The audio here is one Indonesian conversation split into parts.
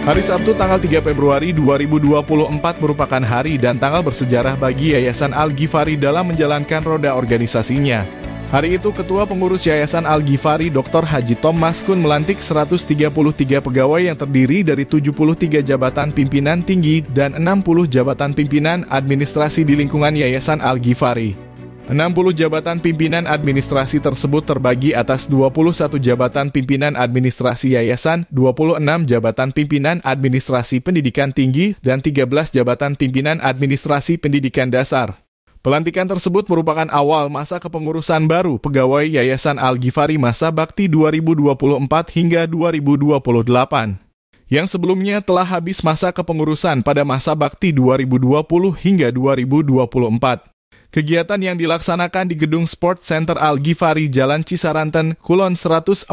Hari Sabtu tanggal 3 Februari 2024 merupakan hari dan tanggal bersejarah bagi Yayasan Al-Ghifari dalam menjalankan roda organisasinya. Hari itu Ketua Pengurus Yayasan Al-Ghifari Dr. Haji Tom Maskun melantik 133 pegawai yang terdiri dari 73 jabatan pimpinan tinggi dan 60 jabatan pimpinan administrasi di lingkungan Yayasan Al-Ghifari. 60 jabatan pimpinan administrasi tersebut terbagi atas 21 jabatan pimpinan administrasi yayasan, 26 jabatan pimpinan administrasi pendidikan tinggi, dan 13 jabatan pimpinan administrasi pendidikan dasar. Pelantikan tersebut merupakan awal masa kepengurusan baru pegawai Yayasan Al-Ghifari masa bakti 2024 hingga 2028. Yang sebelumnya telah habis masa kepengurusan pada masa bakti 2020 hingga 2024. Kegiatan yang dilaksanakan di Gedung Sport Center Al-Ghifari Jalan Cisaranten, Kulon 140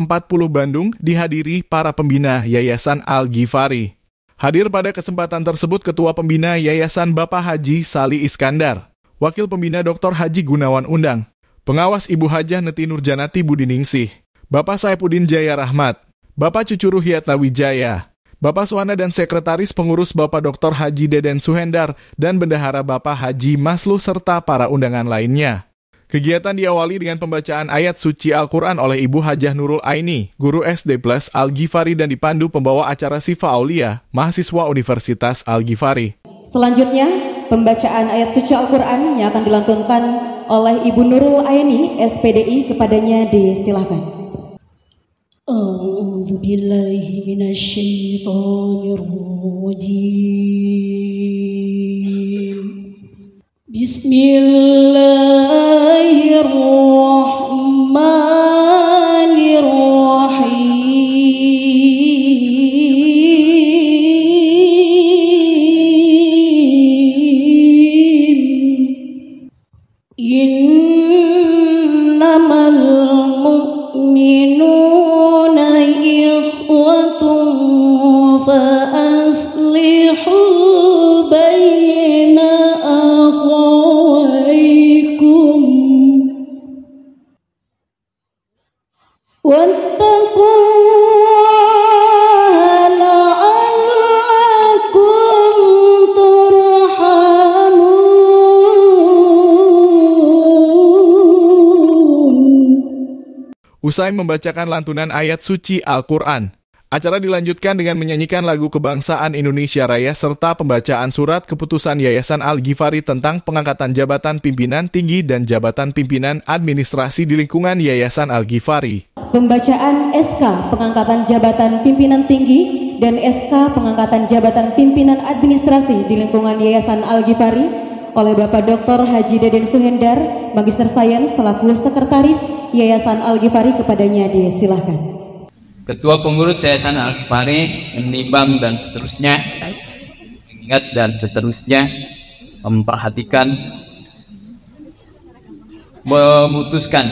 Bandung dihadiri para pembina Yayasan Al-Ghifari. Hadir pada kesempatan tersebut Ketua Pembina Yayasan Bapak Haji Sali Iskandar, Wakil Pembina Dr. Haji Gunawan Undang, Pengawas Ibu Hajah Neti Nurjanati Budiningsih, Bapak Saipudin Jaya Rahmat, Bapak Cucu Ruhiatna Wijaya, Bapak Suwana dan Sekretaris Pengurus Bapak Dr. Haji Deden Suhendar dan Bendahara Bapak Haji Masluh serta para undangan lainnya. Kegiatan diawali dengan pembacaan ayat suci Al-Quran oleh Ibu Hajah Nurul Aini, Guru SD Plus Al-Ghifari dan dipandu pembawa acara Sifa Aulia, mahasiswa Universitas Al-Ghifari. Selanjutnya, pembacaan ayat suci Al-Quran yang akan dilantunkan oleh Ibu Nurul Aini, SPDI, kepadanya disilahkan. أعوذ بالله من الشيطان الرجيم بسم الله الرحمن الرحيم إنما المؤمنون فأصلحوا بين أخويكم واتقوا الله لعلكم ترحمون. Usai membacakan lantunan ayat suci Al-Quran, acara dilanjutkan dengan menyanyikan lagu kebangsaan Indonesia Raya serta pembacaan surat keputusan Yayasan Al-Ghifari tentang pengangkatan jabatan pimpinan tinggi dan jabatan pimpinan administrasi di lingkungan Yayasan Al-Ghifari. Pembacaan SK pengangkatan jabatan pimpinan tinggi dan SK pengangkatan jabatan pimpinan administrasi di lingkungan Yayasan Al-Ghifari oleh Bapak Dr. Haji Deden Suhendar, Magister Sains selaku Sekretaris Yayasan Al-Ghifari, kepadanya disilahkan. Ketua Pengurus Yayasan Al-Ghifari menimbang dan seterusnya, ingat dan seterusnya, memperhatikan, memutuskan,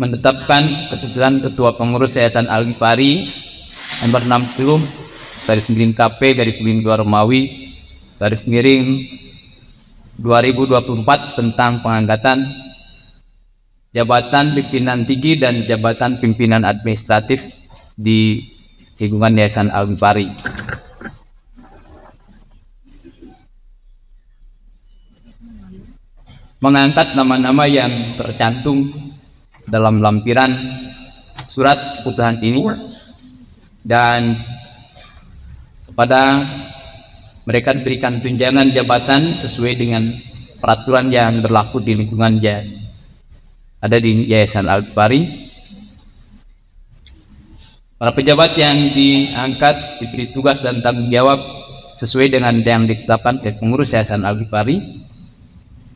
menetapkan keputusan Ketua Pengurus Yayasan Al-Ghifari nomor 60 /9 KP /2 Romawi /2024 tentang pengangkatan jabatan pimpinan tinggi dan jabatan pimpinan administratif di lingkungan Yayasan Al-Ghifari. Mengangkat nama-nama yang tercantum dalam lampiran surat keputusan ini dan kepada mereka diberikan tunjangan jabatan sesuai dengan peraturan yang berlaku di lingkungan ada di Yayasan Al-Ghifari. Para pejabat yang diangkat diberi tugas dan tanggung jawab sesuai dengan yang ditetapkan oleh pengurus Yayasan Al-Ghifari.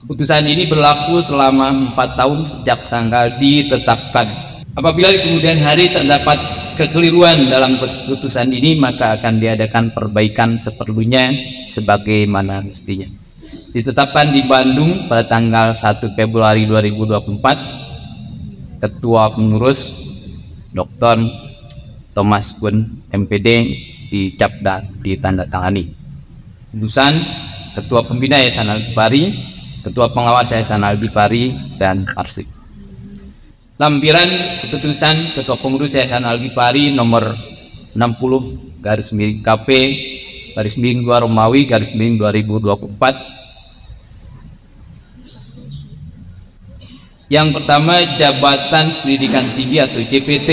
Keputusan ini berlaku selama 4 tahun sejak tanggal ditetapkan. Apabila di kemudian hari terdapat kekeliruan dalam keputusan ini, maka akan diadakan perbaikan seperlunya sebagaimana mestinya. Ditetapkan di Bandung pada tanggal 1 Februari 2024, Ketua Pengurus Dr. Thomas Kun MPD dicap dan ditandatangani. Keputusan Ketua Pembina Yayasan Al-Ghifari, Ketua Pengawas Yayasan Al-Ghifari, dan Arsip. Lampiran keputusan Ketua Pengurus Yayasan Al-Ghifari nomor 60 KP garis miring 2 Romawi garis miring 2024. Yang pertama, jabatan pendidikan tinggi atau JPT.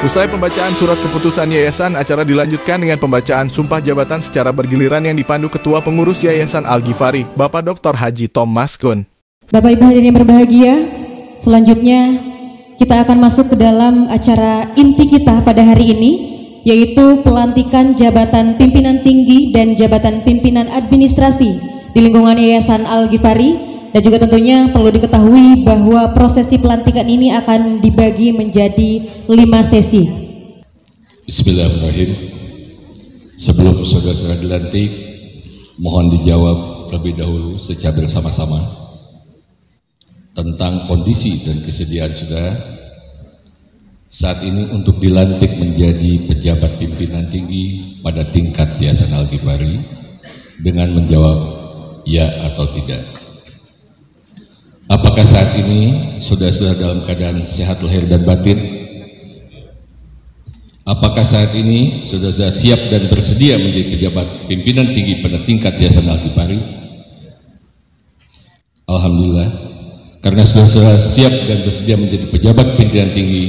Usai pembacaan surat keputusan yayasan, acara dilanjutkan dengan pembacaan sumpah jabatan secara bergiliran yang dipandu Ketua Pengurus Yayasan Al-Ghifari, Bapak Dr. Haji Tom Maskun. Bapak Ibu hadirin yang berbahagia, selanjutnya kita akan masuk ke dalam acara inti kita pada hari ini, yaitu pelantikan jabatan pimpinan tinggi dan jabatan pimpinan administrasi di lingkungan Yayasan Al-Ghifari. Dan juga tentunya perlu diketahui bahwa prosesi pelantikan ini akan dibagi menjadi 5 sesi. Bismillahirrahmanirrahim. Sebelum saudara-saudara dilantik, mohon dijawab terlebih dahulu secara bersama-sama tentang kondisi dan kesediaan saudara saat ini untuk dilantik menjadi pejabat pimpinan tinggi pada tingkat Yayasan Al-Ghifari dengan menjawab ya atau tidak. Apakah saat ini saudara-saudara dalam keadaan sehat lahir dan batin? Apakah saat ini saudara-saudara siap dan bersedia menjadi pejabat pimpinan tinggi pada tingkat Yayasan Al-Ghifari? Alhamdulillah, karena saudara-saudara siap dan bersedia menjadi pejabat pimpinan tinggi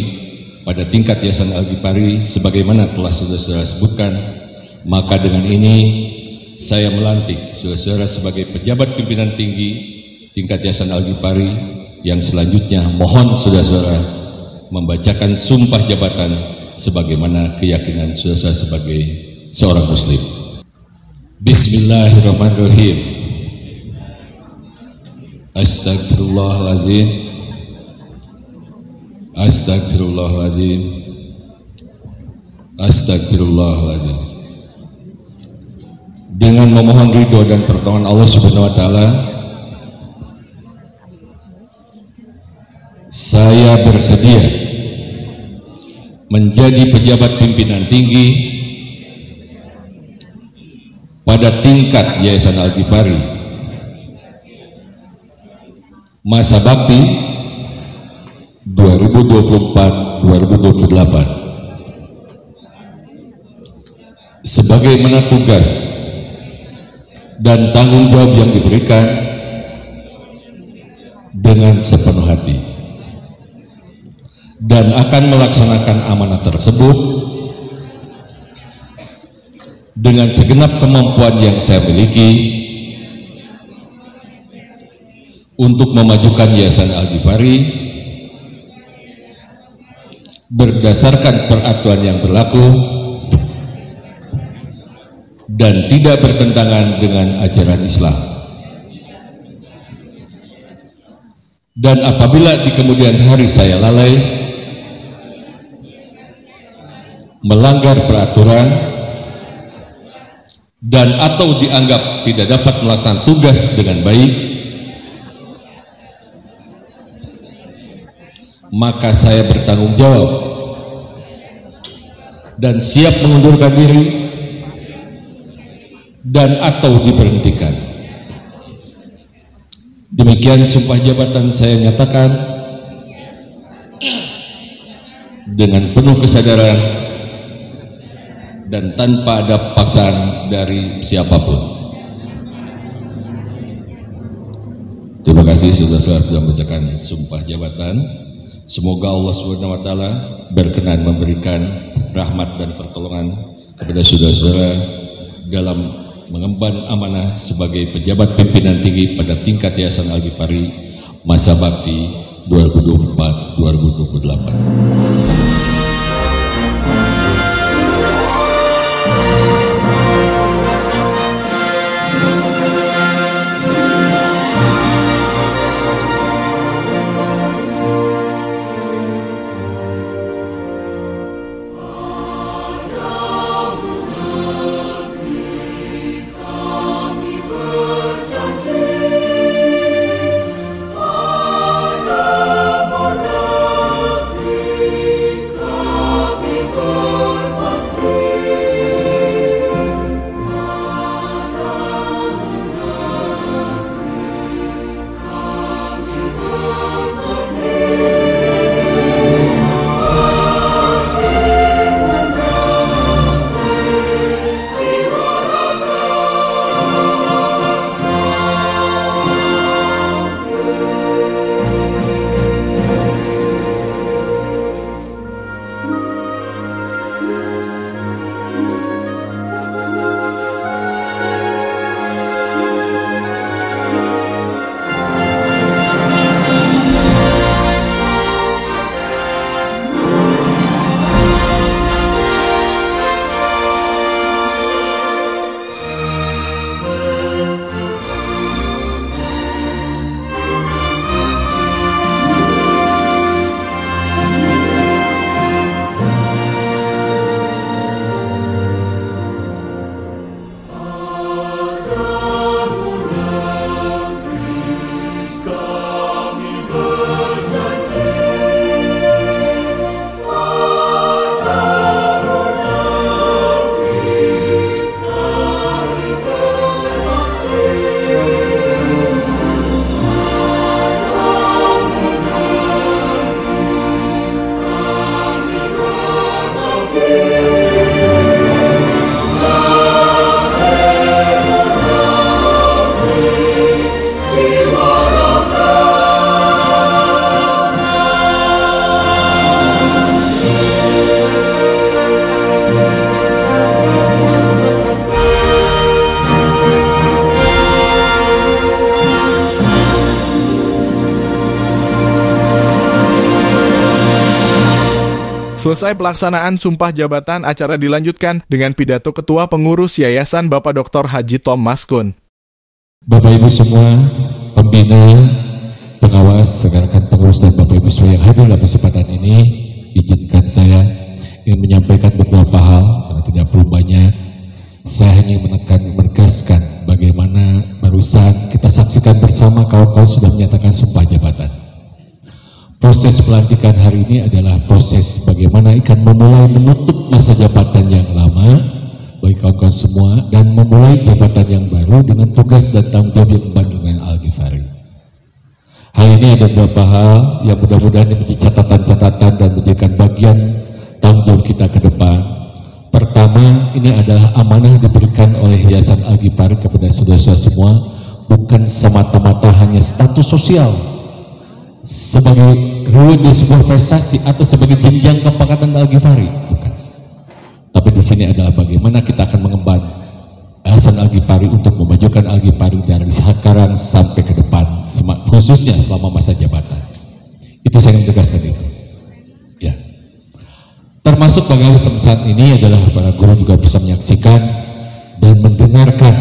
pada tingkat Yayasan Al-Ghifari sebagaimana telah saudara-saudara sebutkan, maka dengan ini saya melantik saudara-saudara sebagai pejabat pimpinan tinggi tingkat Yayasan Al-Ghifari. Yang selanjutnya mohon saudara-saudara membacakan sumpah jabatan sebagaimana keyakinan saudara sebagai seorang muslim. Bismillahirrahmanirrahim. Astagfirullahaladzim. Astagfirullahaladzim. Astagfirullahaladzim. Dengan memohon ridho dan pertolongan Allah Subhanahu wa taala, saya bersedia menjadi pejabat pimpinan tinggi pada tingkat Yayasan Al-Ghifari masa bakti 2024-2028 sebagaimana tugas dan tanggung jawab yang diberikan dengan sepenuh hati, dan akan melaksanakan amanah tersebut dengan segenap kemampuan yang saya miliki untuk memajukan Yayasan Al-Ghifari berdasarkan peraturan yang berlaku dan tidak bertentangan dengan ajaran Islam. Dan apabila di kemudian hari saya lalai, melanggar peraturan, dan atau dianggap tidak dapat melaksanakan tugas dengan baik, maka saya bertanggung jawab dan siap mengundurkan diri dan atau diberhentikan. Demikian sumpah jabatan saya nyatakan dengan penuh kesadaran dan tanpa ada paksaan dari siapapun. Terima kasih saudara-saudara sudah membacakan sumpah jabatan. Semoga Allah SWT berkenan memberikan rahmat dan pertolongan kepada saudara-saudara dalam mengemban amanah sebagai pejabat pimpinan tinggi pada tingkat Yayasan Al-Ghifari masa bakti 2024-2028. Selesai pelaksanaan sumpah jabatan, acara dilanjutkan dengan pidato Ketua Pengurus Yayasan Bapak Dr. Haji Tom Maskun. Bapak Ibu semua, pembina, pengawas, rekan-rekan pengurus dan Bapak Ibu semua yang hadir dalam kesempatan ini, izinkan saya ingin menyampaikan beberapa hal, karena tidak perlu banyak. Saya hanya menegaskan bagaimana barusan kita saksikan bersama kawan-kawan sudah menyatakan sumpah jabatan. Proses pelantikan hari ini adalah proses bagaimana akan memulai menutup masa jabatan yang lama bagi kawan-kawan semua dan memulai jabatan yang baru dengan tugas dan tanggung jawab yang kembali dengan Al-Ghifari. Hal ini ada beberapa hal yang mudah-mudahan menjadi catatan-catatan dan menjadikan bagian tanggung jawab kita ke depan. Pertama, pertama, ini adalah amanah diberikan oleh Yayasan Al-Ghifari kepada saudara-saudara semua, bukan semata-mata hanya status sosial sebagai reward di sebuah prestasi atau sebagai jenjang kepangkatan Al-Ghifari, bukan. Tapi di sini adalah bagaimana kita akan mengemban Yayasan Al-Ghifari untuk memajukan Al-Ghifari dari sekarang sampai ke depan, khususnya selama masa jabatan. Itu saya ingin tegaskan itu. Ya. Termasuk bagaimana saat ini adalah para guru juga bisa menyaksikan dan mendengarkan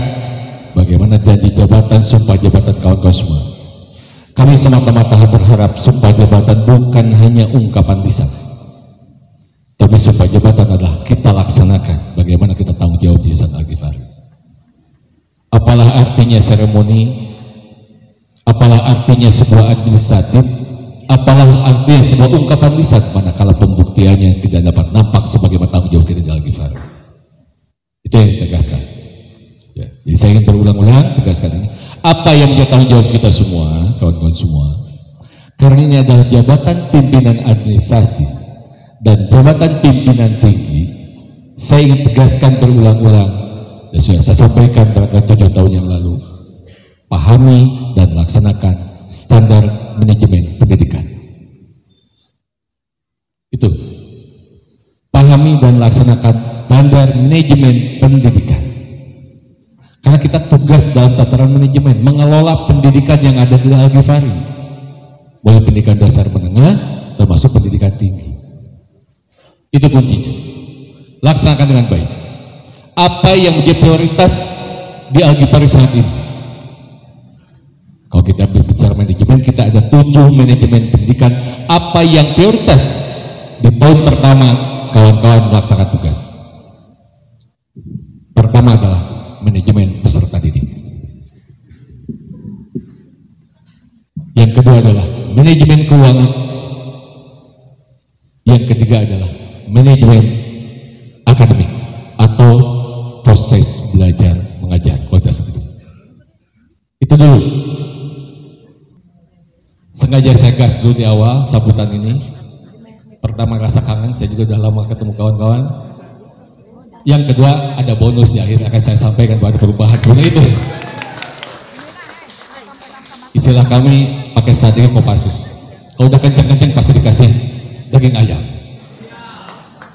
bagaimana janji jabatan, sumpah jabatan kawan-kawan semua. Kami semata-mata berharap sumpah jabatan bukan hanya ungkapan lisan, tapi sumpah jabatan adalah kita laksanakan bagaimana kita tanggung jawab di Yayasan Al-Ghifari. Apalah artinya seremoni, apalah artinya sebuah administratif, apalah artinya sebuah ungkapan lisan manakala pembuktiannya tidak dapat nampak sebagai tanggung jawab kita di Al-Ghifari. Itu yang saya tegaskan. Ya, jadi saya ingin berulang-ulang tegaskan ini. Apa yang menjadi tanggung jawab kita semua, kawan-kawan semua, karena ini adalah jabatan pimpinan administrasi dan jabatan pimpinan tinggi. Saya ingin tegaskan berulang-ulang, dan sudah saya sampaikan pada 7 tahun yang lalu, pahami dan laksanakan standar manajemen pendidikan. Itu, pahami dan laksanakan standar manajemen pendidikan. Karena kita tugas dalam tataran manajemen mengelola pendidikan yang ada di Al-Ghifari, mulai pendidikan dasar menengah termasuk pendidikan tinggi. Itu kuncinya. Laksanakan dengan baik. Apa yang menjadi prioritas di Al-Ghifari saat ini? Kalau kita berbicara manajemen, kita ada 7 manajemen pendidikan. Apa yang prioritas di tahun pertama kawan-kawan melaksanakan tugas? Pertama adalah manajemen peserta didik. Yang kedua adalah manajemen keuangan. Yang ketiga adalah manajemen akademik atau proses belajar mengajar. Itu dulu. Sengaja saya gas dulu di awal sambutan ini. Pertama rasa kangen, saya juga udah lama ketemu kawan-kawan. Yang kedua ada bonus di akhir akan saya sampaikan bahwa ada perubahan sebenarnya itu. Istilah kami pakai strategi Kopassus. Kalau udah kenceng-kenceng pasti dikasih daging ayam.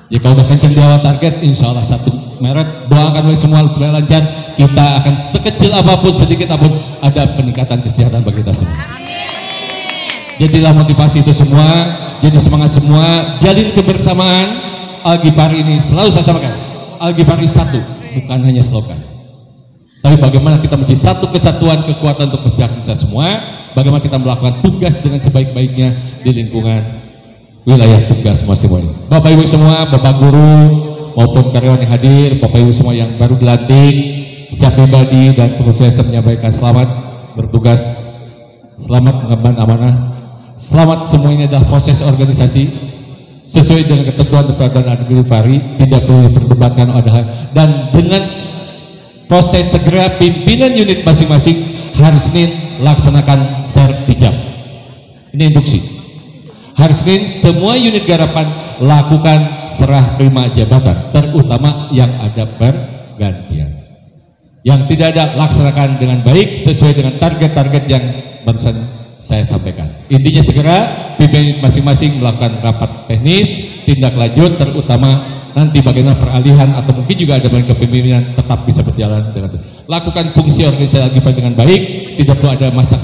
Ya kalau udah kenceng di awal target, insya Allah 1 Maret doakan semua supaya lancar. Kita akan sekecil apapun, sedikit apapun ada peningkatan kesehatan bagi kita semua. Jadilah motivasi itu semua, jadi semangat semua, jalin kebersamaan. Al-Ghifari ini selalu saya sampaikan, Al-Ghifari satu, bukan hanya slogan, tapi bagaimana kita menjadi satu kesatuan kekuatan untuk kesejahteraan kita semua, bagaimana kita melakukan tugas dengan sebaik-baiknya di lingkungan wilayah tugas masing-masing. Bapak Ibu semua, Bapak Guru maupun karyawan yang hadir, Bapak Ibu semua yang baru dilantik, saya pribadi dan pengurus saya menyampaikan selamat bertugas, selamat mengemban amanah, selamat. Semuanya adalah proses organisasi sesuai dengan ketentuan peraturan Al-Ghifari, tidak perlu diperdebatkan dan dengan proses segera pimpinan unit masing-masing hari Senin laksanakan sertijab. Ini instruksi. Hari Senin semua unit garapan lakukan serah terima jabatan, terutama yang ada pergantian. Yang tidak ada laksanakan dengan baik sesuai dengan target-target yang barusan saya sampaikan. Intinya segera pimpinan masing-masing melakukan rapat teknis, tindak lanjut, terutama nanti bagaimana peralihan atau mungkin juga ada kepemimpinan tetap bisa berjalan dengan baik. Lakukan fungsi organisasi Al-Ghifari dengan baik, tidak perlu ada masa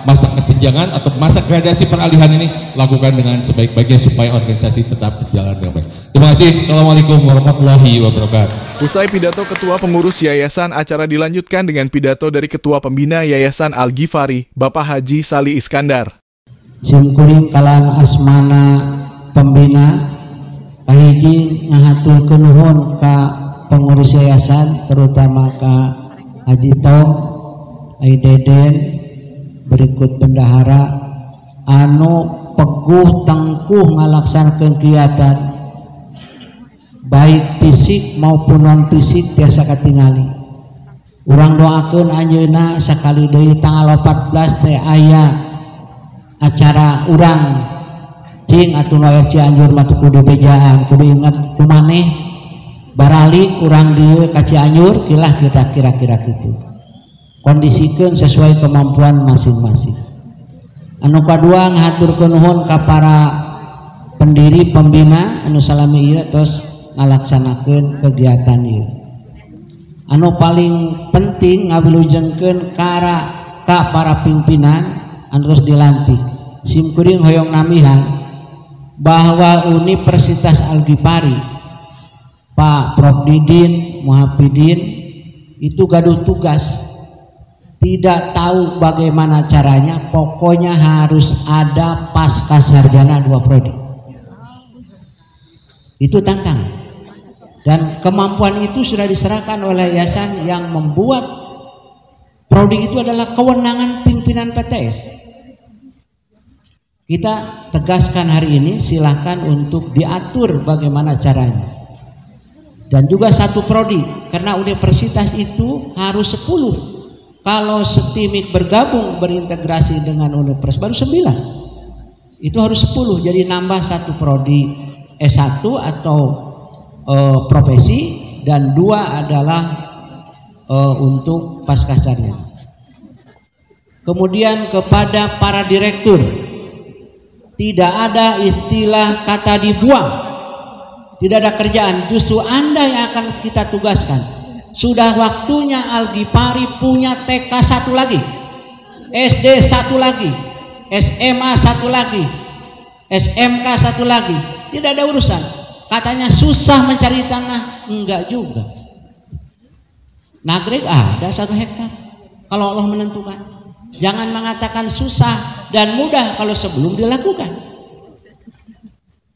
kesenjangan atau masa gradasi peralihan ini, lakukan dengan sebaik-baiknya supaya organisasi tetap berjalan dengan baik. Terima kasih. Assalamualaikum warahmatullahi wabarakatuh. Usai pidato Ketua Pengurus Yayasan, acara dilanjutkan dengan pidato dari Ketua Pembina Yayasan Al-Ghifari, Bapak Haji Sali Iskandar. Simkuring kalan asmana pembina, kahiji ngahaturkeun nuhun ka pengurus yayasan, terutama ka Haji Tong, Ai Deden, berikut bendahara anu peguh tangkuh ngalaksanakeun kegiatan baik fisik maupun non fisik biasa katingali. Urang doakeun anjeunna sakali deui tanggal 14 teh aya acara urang cing atuh noer Cianjur mah kudu bejaan, kudu inget kumaneh baralik kurang di Cianjur kilah kita kira-kira gitu kondisikan sesuai kemampuan masing-masing. Anu kedua ngaturkeun nuhun ka para pendiri pembina anu salami ieu tos ngalaksanakeun kegiatan ieu. Anu paling penting ngabilujengkeun ka para pimpinan anu terus dilantik simkuring hoyong namihan bahwa Universitas Al-Ghifari Pak Prof Didin Muhafidin itu gaduh tugas, tidak tahu bagaimana caranya, pokoknya harus ada pasca sarjana 2 prodi. Itu tantangan. Dan kemampuan itu sudah diserahkan oleh yayasan yang membuat prodi itu adalah kewenangan pimpinan PTS. Kita tegaskan hari ini, silahkan untuk diatur bagaimana caranya. Dan juga 1 prodi, karena universitas itu harus 10. Kalau STIMIK bergabung berintegrasi dengan universitas baru 9, itu harus 10, jadi nambah 1 prodi S1 atau profesi dan 2 adalah untuk pascasarjana. Kemudian kepada para direktur, tidak ada istilah kata dibuang, tidak ada kerjaan, justru Anda yang akan kita tugaskan. Sudah waktunya Al-Ghifari punya TK 1 lagi, SD 1 lagi, SMA 1 lagi, SMK 1 lagi. Tidak ada urusan. Katanya susah mencari tanah, enggak juga. Nagreg ada 1 hektar kalau Allah menentukan. Jangan mengatakan susah dan mudah kalau sebelum dilakukan.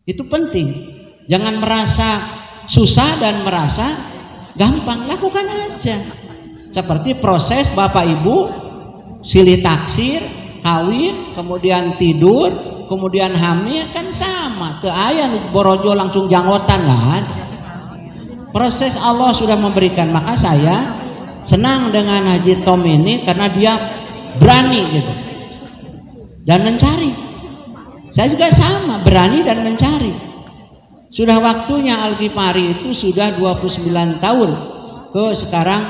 Itu penting. Jangan merasa susah dan merasa gampang, lakukan aja. Seperti proses Bapak Ibu silih taksir, kawin, kemudian tidur, kemudian hamil kan sama. Teu aya nu borojo langsung janggotan kan. Proses Allah sudah memberikan. Maka saya senang dengan Haji Tom ini karena dia berani gitu dan mencari. Saya juga sama, berani dan mencari. Sudah waktunya Al-Ghifari itu sudah 29 tahun ke sekarang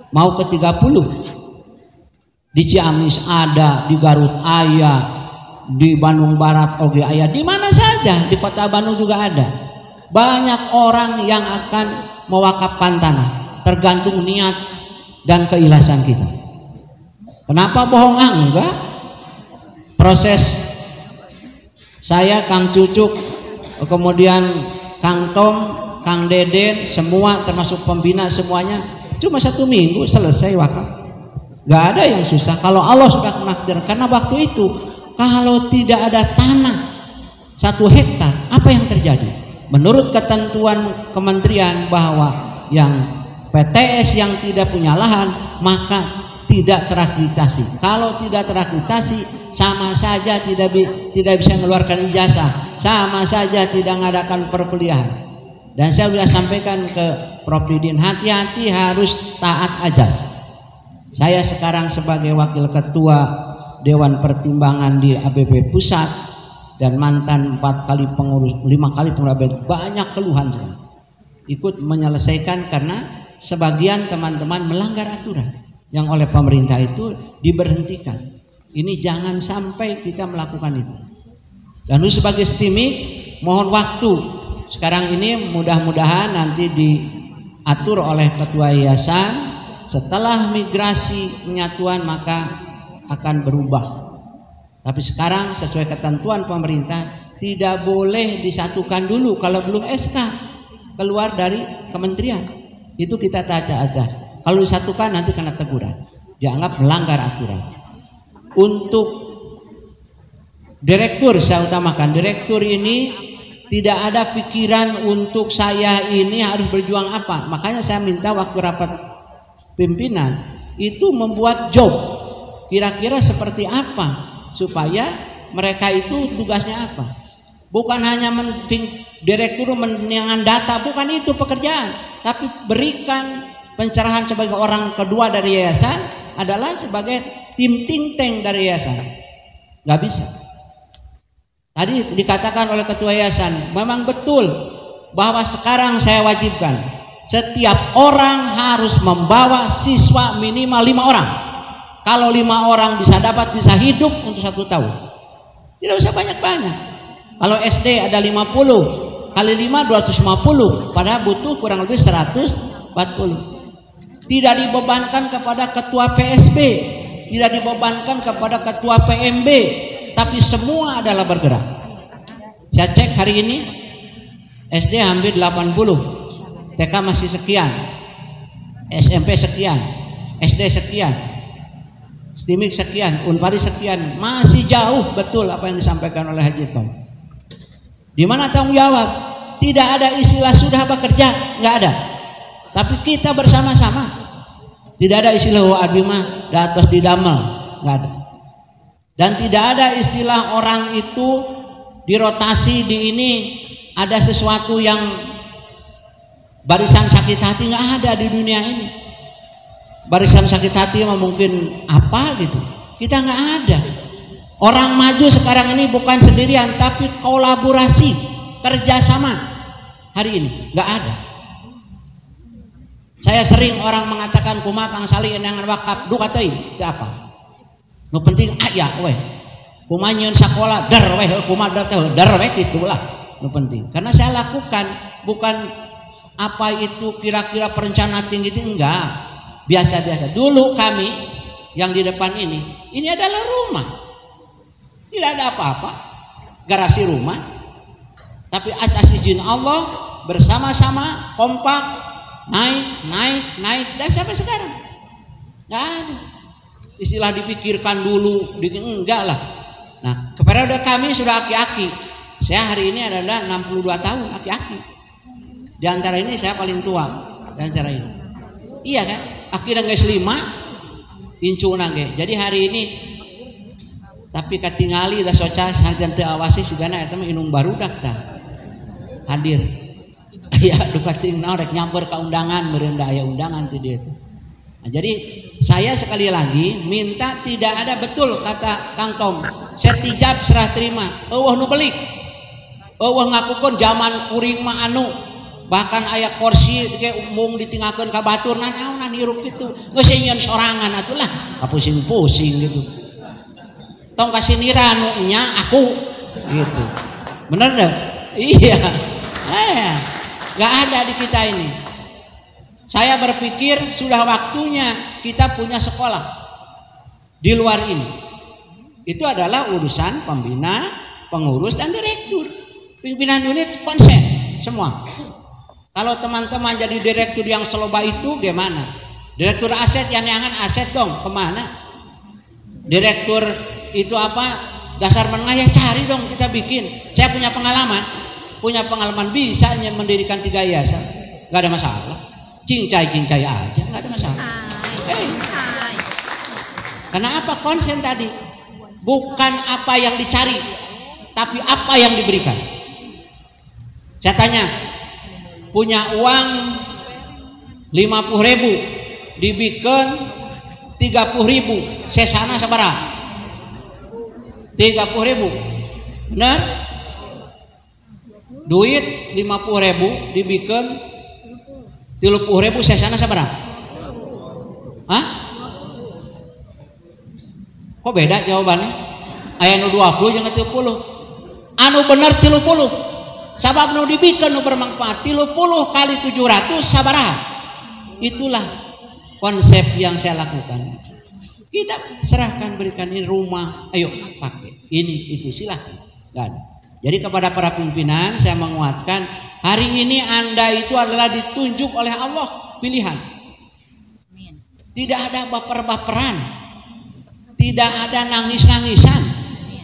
mau ke 30. Di Ciamis ada, di Garut ada, di Bandung Barat oge aya, di mana saja, di kota Bandung juga ada. Banyak orang yang akan mewakafkan tanah, tergantung niat dan keikhlasan kita. Kenapa bohong? Enggak. Proses saya, Kang Cucuk, kemudian Kang Tom, Kang Deden, semua termasuk pembina semuanya cuma 1 minggu selesai wakaf. Gak ada yang susah kalau Allah sudah menakdir. Karena waktu itu kalau tidak ada tanah 1 hektar, apa yang terjadi? Menurut ketentuan kementerian bahwa yang PTS yang tidak punya lahan maka tidak terakreditasi. Kalau tidak terakreditasi sama saja tidak bisa mengeluarkan ijazah, sama saja tidak mengadakan perkuliahan. Dan saya sudah sampaikan ke Prof Didin, hati-hati harus taat ajas. Saya sekarang sebagai wakil ketua Dewan Pertimbangan di ABP Pusat dan mantan 4 kali pengurus, 5 kali pengurus, banyak keluhan saya. Ikut menyelesaikan karena sebagian teman-teman melanggar aturan yang oleh pemerintah itu diberhentikan. Ini jangan sampai kita melakukan itu. Dan sebagai STIMIK mohon waktu. Sekarang ini mudah-mudahan nanti diatur oleh ketua yayasan. Setelah migrasi penyatuan maka akan berubah. Tapi sekarang sesuai ketentuan pemerintah tidak boleh disatukan dulu kalau belum SK keluar dari kementerian. Itu kita tata aja. Kalau disatukan nanti kena teguran, dianggap melanggar aturan. Untuk direktur saya utamakan, direktur ini tidak ada pikiran untuk saya ini harus berjuang apa. Makanya saya minta waktu rapat pimpinan itu membuat job kira-kira seperti apa supaya mereka itu tugasnya apa. Bukan hanya direktur mendengar data, bukan itu pekerjaan, tapi berikan pencerahan sebagai orang kedua dari yayasan adalah sebagai tim think tank dari yayasan. Gak bisa. Tadi dikatakan oleh ketua yayasan, memang betul bahwa sekarang saya wajibkan setiap orang harus membawa siswa minimal 5 orang. Kalau 5 orang bisa hidup untuk 1 tahun. Tidak usah banyak-banyak. Kalau SD ada 50 kali 5 250, padahal butuh kurang lebih 140. Tidak dibebankan kepada ketua PSB, tidak dibebankan kepada ketua PMB, tapi semua adalah bergerak. Saya cek hari ini SD hampir 80, TK masih sekian, SMP sekian, SD sekian, STIMIK sekian, Unpari sekian, masih jauh betul apa yang disampaikan oleh Haji Tom. Di mana tanggung jawab? Tidak ada istilah sudah bekerja, nggak ada. Tapi kita bersama-sama. Tidak ada istilah adimah datos di damel, nggak ada. Dan tidak ada istilah orang itu dirotasi di ini ada sesuatu yang barisan sakit hati, nggak ada di dunia ini. Barisan sakit hati mungkin apa gitu, kita nggak ada. Orang maju sekarang ini bukan sendirian, tapi kolaborasi, kerjasama. Hari ini nggak ada. Saya sering orang mengatakan kumaha Kang Sali enangan wakaf duka teuing teu apa. Nu penting aya we. Kumaha nyieun sakola der we, kumaha der we gitulah. Nu penting. Karena saya lakukan bukan apa itu kira-kira perencana tinggi itu enggak. Biasa-biasa. Dulu kami yang di depan ini adalah rumah. Tidak ada apa-apa. Garasi rumah. Tapi atas izin Allah bersama-sama kompak naik dan sampai sekarang nggak ada istilah dipikirkan dulu enggak lah. Nah kepada kami sudah aki-aki. Saya hari ini adalah 62 tahun aki-aki. Di antara ini saya paling tua di antara ini. Iya kan? Akhirnya guys 5 incu nage. Jadi hari ini tapi katingali dah soca sarjan teu awasi sigana eta mah inung barudak tah hadir. Ya duka ting rek nyamper ke undangan merendah aya undangan ti dieu. Nah, jadi saya sekali lagi minta tidak ada betul kata Kang Tom setijab serah terima eueuh nu belik eueuh ngakukeun zaman kuring mah anu bahkan aya kursi ge umum ditinggalkeun ka batur naon hirup kitu geus nyeun sorangan atulah kapusing-pusing gitu tong kasih nira nu nya aku gitu bener deh iya gak ada di kita ini. Saya berpikir sudah waktunya kita punya sekolah di luar ini. Itu adalah urusan pembina, pengurus dan direktur. Pimpinan unit konsen semua. Kalau teman-teman jadi direktur yang seloba itu gimana? Direktur aset yang neangan aset dong kemana? Direktur itu apa? Dasar menengah ya cari dong kita bikin. Saya punya pengalaman bisa mendirikan 3 yayasan, nggak ada masalah. Cincai aja, nggak ada masalah. Karena apa? Konsen tadi bukan apa yang dicari, tapi apa yang diberikan. Saya tanya, punya uang 50.000 dibikin 30.000, sesana sabaraha? 30.000, benar? Duit 50.000 dibikin 30.000 sesana sabaraha? Hah? Kok beda jawabannya? Aya nu 20 jeung 30. Anu bener 30. Sabab nu dibikin nu bermanfaat 30 kali 700 sabaraha? Itulah konsep yang saya lakukan. Kita serahkan, berikan ini rumah, ayo pakai ini itu silahkan. Gak ada. Jadi kepada para pimpinan saya menguatkan hari ini Anda itu adalah ditunjuk oleh Allah pilihan. Tidak ada baper-baperan, tidak ada nangis-nangisan,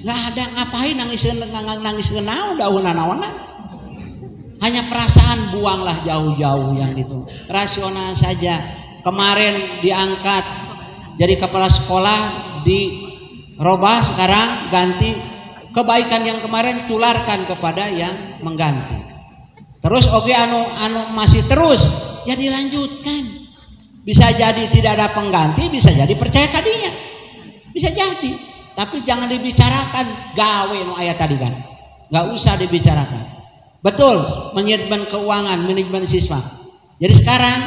nggak ada ngapain nangis naon. Hanya perasaan buanglah jauh-jauh yang itu. Rasional saja. Kemarin diangkat jadi kepala sekolah dirubah sekarang ganti. Kebaikan yang kemarin tularkan kepada yang mengganti. Terus oke anu masih terus ya dilanjutkan. Bisa jadi tidak ada pengganti, bisa jadi percaya kadinya. Bisa jadi. Tapi jangan dibicarakan gawe nu aya tadi kan. Enggak usah dibicarakan. Betul, manajemen keuangan, manajemen siswa. Jadi sekarang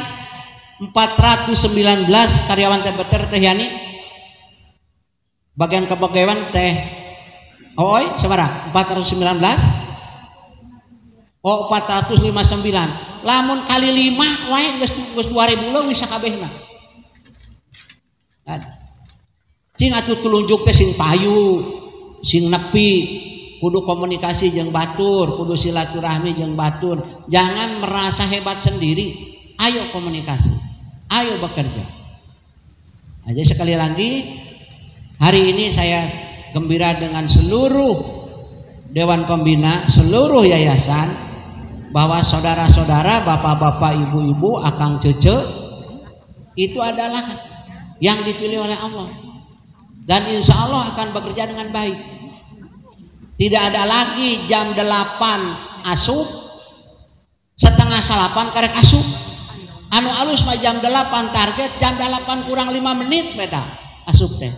419 karyawan TBT teh Yani bagian kepegawaian teh oi sabaraha 419 459 lamun kali 5 wae geus 2000 leuwih sakabehna. Cing atuh tulunjuk teh sing payu, sing nepi, kudu komunikasi jeung batur, kudu silaturahmi jeung batur. Jangan merasa hebat sendiri. Ayo komunikasi. Ayo bekerja. Aja sekali lagi hari ini saya gembira dengan seluruh dewan pembina, seluruh yayasan bahwa saudara-saudara, bapak-bapak, ibu-ibu, akang cece itu adalah yang dipilih oleh Allah. Dan insya Allah akan bekerja dengan baik. Tidak ada lagi jam 8 asup, setengah 8 karek asup. Anu alus mah jam 8 target, jam 8 kurang 5 menit beta asup teh.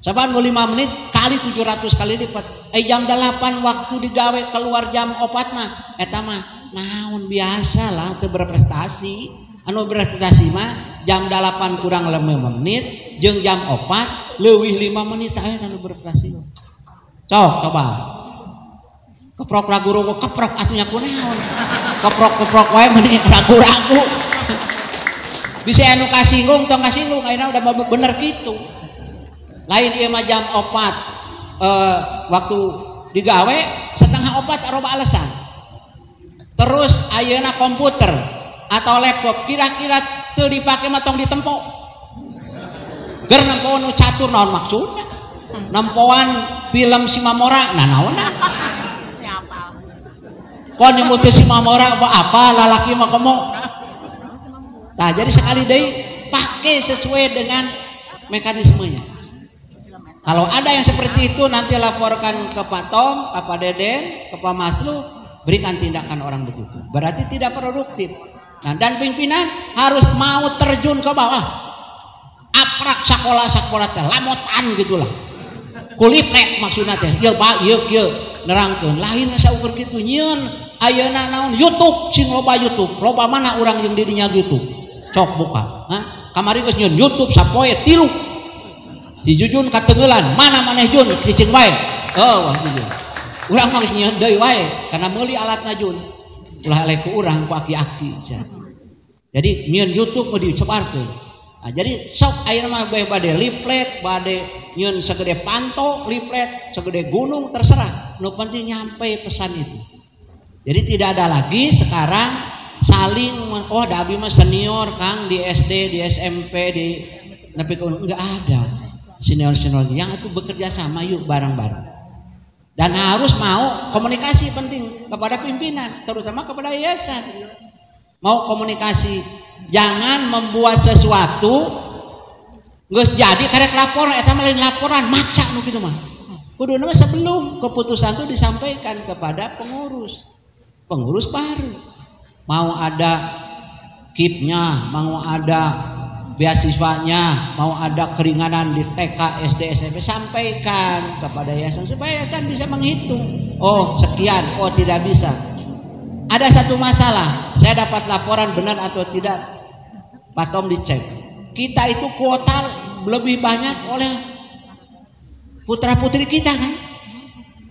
Saban 5 menit kali 700 kali lipat. Jam 8 waktu digawe keluar jam 4 mah eta mah naon biasa lah teu berprestasi. Anu berprestasi mah jam 8 kurang 5 menit jeung jam 4 leuwih 5 menit aya anu berprestasi. Sok coba. Keprok ragu-ragu keprok atunya kunaon. Keprok-keprok wae meni ragu-ragu. Bisa anu kasinggung tong kasinggung ayeuna udah bener gitu. Lain ieu mah jam 4 waktu digawe setengah 4 aroba alasan. Terus ayeuna komputer atau laptop kira-kira teu dipake mah tong ditempo. Ger nempoan nu catur naon maksudna? Nempoan film si Mamora nah naonna? Kon nyebut si Mamora apa lalaki mah komo. Nah, jadi sekali deui pakai sesuai dengan mekanismenya. Kalau ada yang seperti itu nanti laporkan ke Pak Tom, ke Pak Deden, ke Pak Maslu, berikan tindakan orang begitu. Berarti tidak produktif. Nah, dan pimpinan harus mau terjun ke bawah. Aprak sekolah-sekolah teh lamotan gitulah. Kuliprek maksudna teh. Ieu Pak, ieu nerangkeun. Lain saukur kitu nyieun ayeuna naon YouTube sing loba YouTube. Loba mana urang jeung di dinya YouTube. Sok buka. Hah? Kamari geus nyieun YouTube sapoe 3. Si Jujun katenggelan, mana maneh Jun cicing wae. Oh, wah Jujun. Urang mah geus nyieun deui wae karena meuli alatna Jun. Ulah elek ku urang ku aki-aki. Jadi nyieun YouTube mah disebarkeun. Nah, jadi sok ayeuna mah bade leaflet, bade nyieun segede panto, leaflet, segede gunung terserah. Nu penting nyampe pesan itu. Jadi tidak ada lagi sekarang saling oh da abdi mah senior Kang di SD, di SMP, di nepi enggak ada. Senior-senior yang itu bekerja sama yuk bareng-bareng. Dan harus mau komunikasi penting kepada pimpinan, terutama kepada yayasan. Mau komunikasi, jangan membuat sesuatu geus jadi karek laporan eta mah lain laporan maksa nu kitu mah. Kuduna mah sebelum keputusan itu disampaikan kepada pengurus. Pengurus baru. Mau ada KIP-nya, mau ada beasiswanya, mau ada keringanan di TK, SD, SMP, sampaikan kepada yayasan supaya yayasan bisa menghitung. Oh sekian, oh tidak bisa. Ada satu masalah, saya dapat laporan benar atau tidak, Pak Tom dicek. Kita itu kuota lebih banyak oleh putra putri kita kan,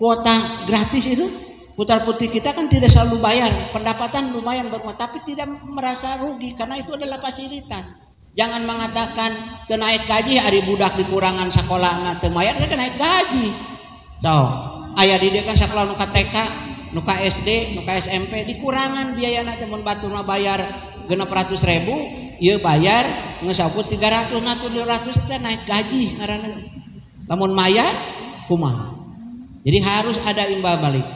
kuota gratis itu. Putra putri kita kan tidak selalu bayar, pendapatan lumayan berkurang, tapi tidak merasa rugi karena itu adalah fasilitas. Jangan mengatakan teu naik gaji hari budak dikurangan sekolah teu mayar teh naik gaji. So, aya di dieu kan sekolah nu ka TK, nu ka SD, nu ka SMP dikurangan biayana teh mun batur mah bayar 600.000, ieu bayar ngesauput 300, nah 200 teh naik gaji ngaranna. Lamun mayar kumaha? Jadi harus ada imbal balik.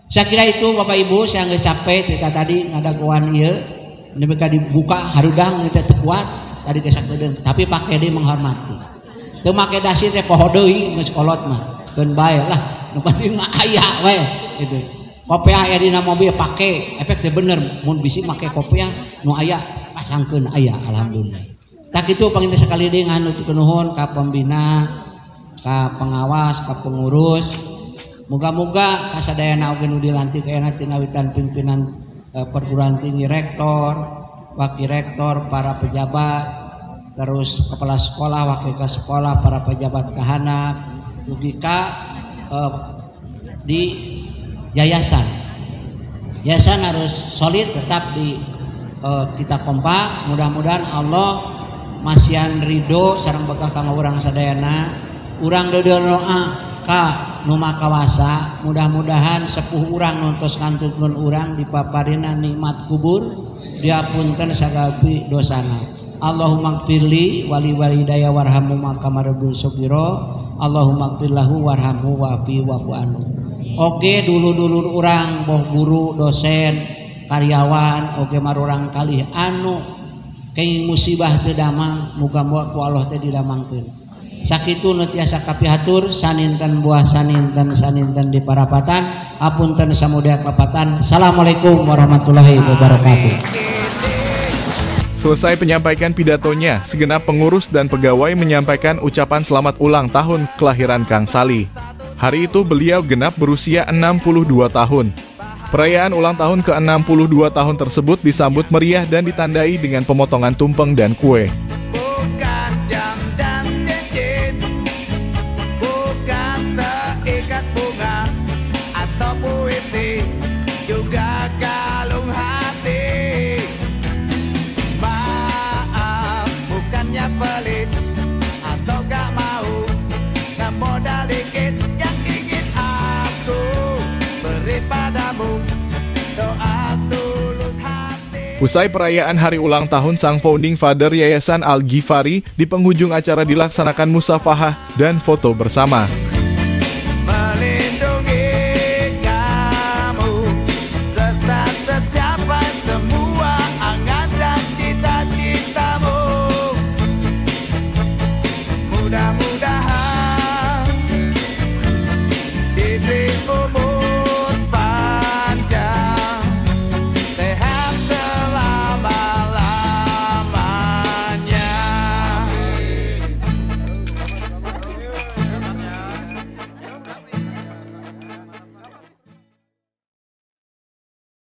Saya kira itu Bapak Ibu, saya geus capek cerita tadi ngadaguan ieu. Mereka dibuka harudang teh teu kuat. Tadi kesak deung, tapi Pak Kedi menghormati. Teu make dasi teh poho deui geus kolot mah. Keun bae lah, nu penting mah aya we gitu. Kopiah aya dina mobil pake, efek teh bener mun bisi make kopiah nu aya pasangkeun aya alhamdulillah. Tak kitu panginten sekali deui nganuturkeun nuhun ka pembina, ka pengawas, ka pengurus. Moga-moga kasadayana oge nu dilantik aya tina witan pimpinan perguruan tinggi rektor wakil rektor, para pejabat, terus kepala sekolah, wakil kepala sekolah, para pejabat kehanap, logika di yayasan. Yayasan harus solid, tetap di kita kompak. Mudah-mudahan Allah masihan ridho sareng bekah kanggo urang sadayana. Urang doa ka nu makawasa, mudah-mudahan sepuh urang nontos kantutkeun urang dipaparina nikmat kubur, diapunten sagabi dosana. Allahumma gfirli wali walidayya warhamhu makamarbul sugiro. Allahumma gfirlahu warhamhu wa'fi wa'fu anhu. Oke, dulu-dulu urang boh guru, dosen, karyawan, oke marurang kalih anu kei musibah teu damang, muga-muga ku Allah teh didamangkeun. Sakitu nu tiasa kapihatur saninten buah saninten di parapatan, apunten samudaya klepatan. Assalamualaikum warahmatullahi wabarakatuh. Selesai menyampaikan pidatonya, segenap pengurus dan pegawai menyampaikan ucapan selamat ulang tahun kelahiran Kang Sali. Hari itu beliau genap berusia 62 tahun. Perayaan ulang tahun ke-62 tahun tersebut disambut meriah dan ditandai dengan pemotongan tumpeng dan kue. Bukan jam dan cincin, bukan seikat bunga atau puisi, juga kalung hati. Maaf, bukannya pelit atau gak mau, gak modal dikit yang ingin aku beri padamu. Doa tulus hati. Usai perayaan hari ulang tahun sang founding father Yayasan Al-Ghifari, di penghujung acara dilaksanakan musafahah dan foto bersama.